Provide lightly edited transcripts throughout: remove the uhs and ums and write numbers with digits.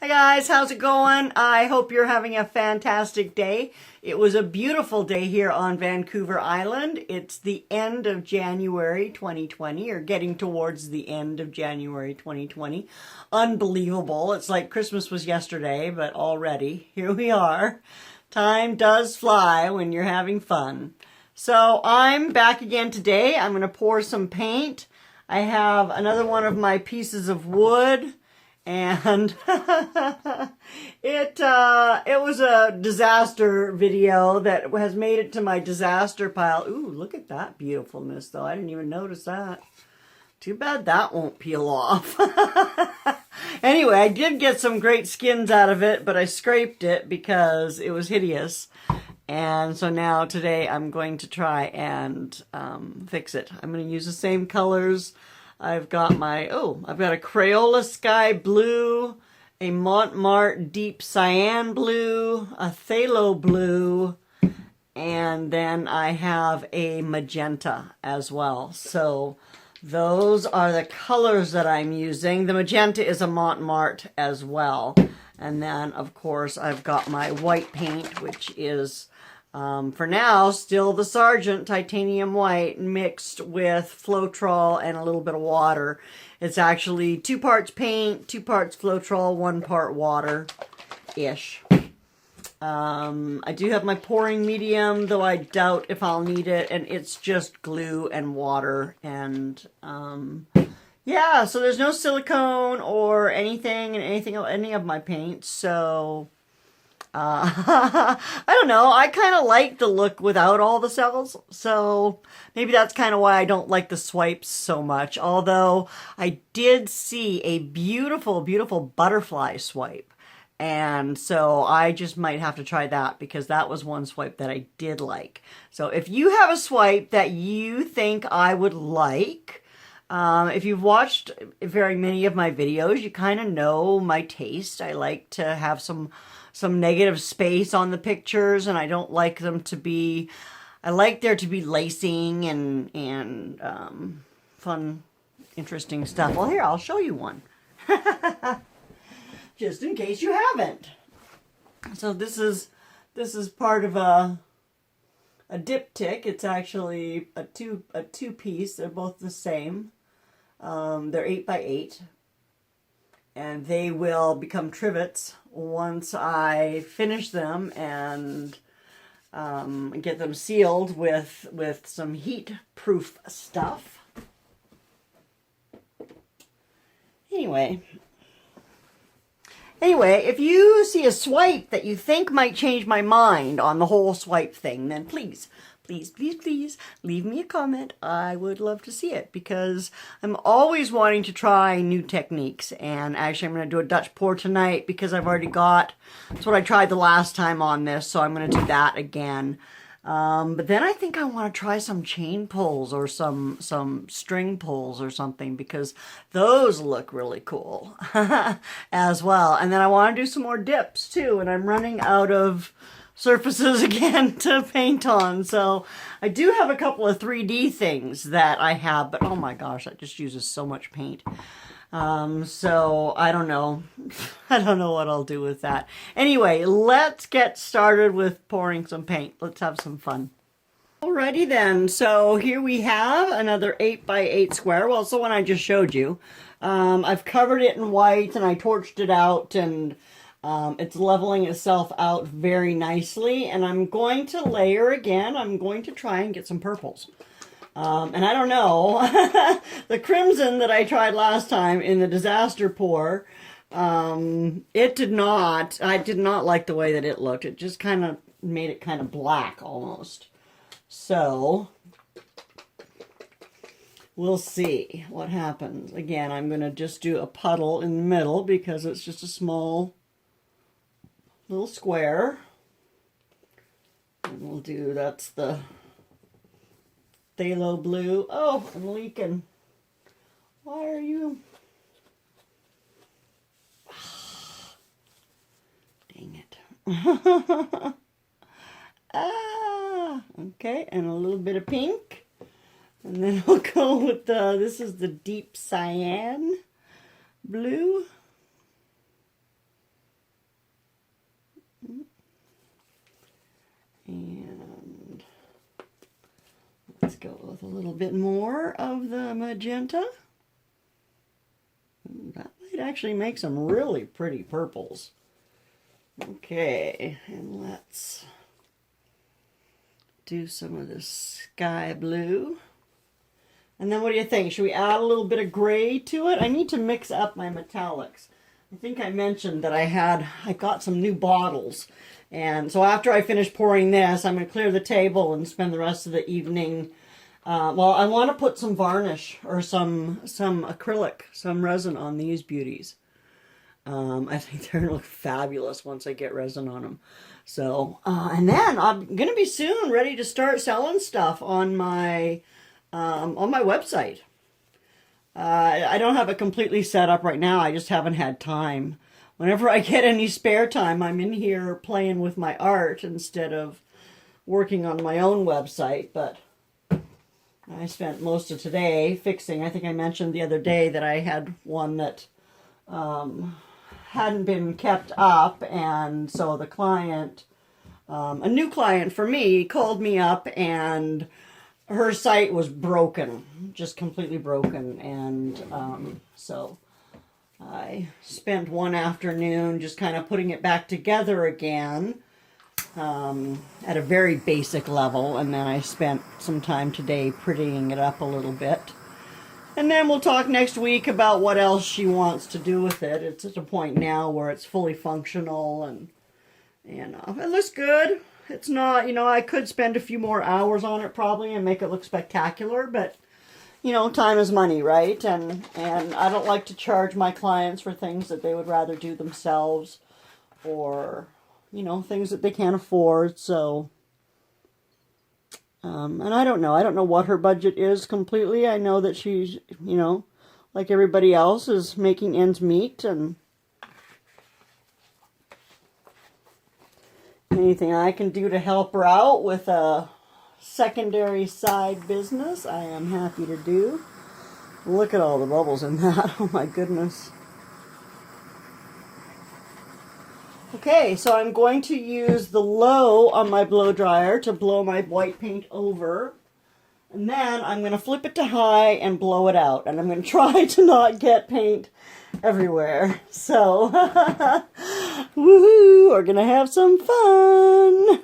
Hi guys, how's it going? I hope you're having a fantastic day. It was a beautiful day here on Vancouver Island. It's the end of January 2020, or getting towards the end of January 2020. Unbelievable. It's like Christmas was yesterday, but already here we are. Time does fly when you're having fun. So I'm back again today. I'm going to pour some paint. I have another one of my pieces of wood. And it was a disaster video that has made it to my disaster pile. Ooh, look at that beautifulness, though. I didn't even notice that. Too bad that won't peel off. Anyway, I did get some great skins out of it, but I scraped it because it was hideous. And so now today I'm going to try and fix it. I'm going to use the same colors. I've got I've got a Crayola Sky Blue, a Montmartre Deep Cyan Blue, a Phthalo Blue, and then I have a Magenta as well. So those are the colors that I'm using. The Magenta is a Montmartre as well. And then, of course, I've got my white paint, which is for now, still the Sargent Titanium White mixed with Floetrol and a little bit of water. It's actually 2 parts paint, 2 parts Floetrol, 1 part water-ish. I do have my pouring medium, though I doubt if I'll need it, and it's just glue and water. And yeah, so there's no silicone or anything in any of my paints, so I don't know. I kind of like the look without all the cells, so maybe that's kind of why I don't like the swipes so much. Although I did see a beautiful, beautiful butterfly swipe, and so I just might have to try that because that was one swipe that I did like. So if you have a swipe that you think I would like, if you've watched very many of my videos, you kind of know my taste. I like to have some negative space on the pictures, and I don't like them to be, I like there to be lacing and fun, interesting stuff. Well, here, I'll show you one. Just in case you haven't. So this is part of a diptych. It's actually a two piece. They're both the same. They're 8x8. And they will become trivets once I finish them and get them sealed with some heat-proof stuff. Anyway, if you see a swipe that you think might change my mind on the whole swipe thing, then please leave me a comment. I would love to see it because I'm always wanting to try new techniques. And actually I'm going to do a Dutch pour tonight because I've already got, that's what I tried the last time on this, so I'm going to do that again. But then I think I want to try some chain pulls or some string pulls or something because those look really cool as well. And then I want to do some more dips too, and I'm running out of surfaces again to paint on. So I do have a couple of 3D things that I have, but oh my gosh, that just uses so much paint. So I don't know. I don't know what I'll do with that. Anyway, let's get started with pouring some paint. Let's have some fun. Alrighty then, so here we have another 8x8 square. Well, it's the one I just showed you. I've covered it in white and I torched it out, and it's leveling itself out very nicely, and I'm going to layer again. I'm going to try and get some purples. And I don't know, the crimson that I tried last time in the disaster pour, I did not like the way that it looked. It just kind of made it kind of black almost. So we'll see what happens. Again, I'm going to just do a puddle in the middle because it's just a small little square, and we'll do, that's the phthalo blue. Oh, I'm leaking. Why are you? Dang it. Okay, and a little bit of pink, and then I'll go with this is the deep cyan blue. And let's go with a little bit more of the magenta. That might actually make some really pretty purples. Okay, and let's do some of this sky blue. And then what do you think? Should we add a little bit of gray to it? I need to mix up my metallics. I think I mentioned that I got some new bottles. And so after I finish pouring this, I'm going to clear the table and spend the rest of the evening. Well, I want to put some varnish or some acrylic, some resin on these beauties. I think they're going to look fabulous once I get resin on them. So, and then I'm going to be soon ready to start selling stuff on my website. I don't have it completely set up right now. I just haven't had time. Whenever I get any spare time, I'm in here playing with my art instead of working on my own website. But I spent most of today fixing. I think I mentioned the other day that I had one that hadn't been kept up, and so the client, a new client for me, called me up, and her site was broken, just completely broken. And so I spent one afternoon just kind of putting it back together again at a very basic level, and then I spent some time today prettying it up a little bit. And then we'll talk next week about what else she wants to do with it. It's at a point now where it's fully functional, and it looks good. It's not, I could spend a few more hours on it probably and make it look spectacular, but time is money, right? And I don't like to charge my clients for things that they would rather do themselves, or things that they can't afford. So and I don't know what her budget is completely. I know that she's, like everybody else, is making ends meet, and anything I can do to help her out with a secondary side business, I am happy to do. Look at all the bubbles in that. Oh my goodness. Okay, so I'm going to use the low on my blow dryer to blow my white paint over. And then I'm going to flip it to high and blow it out. And I'm going to try to not get paint everywhere. So, woohoo, we're going to have some fun.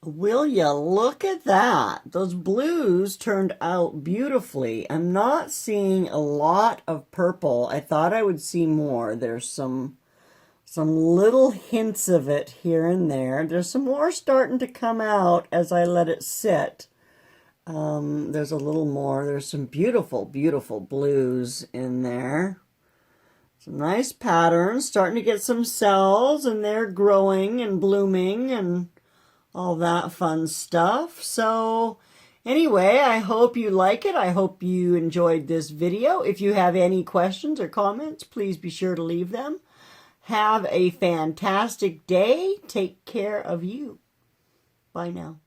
Will you look at that? Those blues turned out beautifully. I'm not seeing a lot of purple. I thought I would see more. There's some Some little hints of it here and there. There's some more starting to come out as I let it sit. There's a little more. There's some beautiful, beautiful blues in there. Some nice patterns. Starting to get some cells, and they're growing and blooming and all that fun stuff. So anyway, I hope you like it. I hope you enjoyed this video. If you have any questions or comments, please be sure to leave them. Have a fantastic day. Take care of you. Bye now.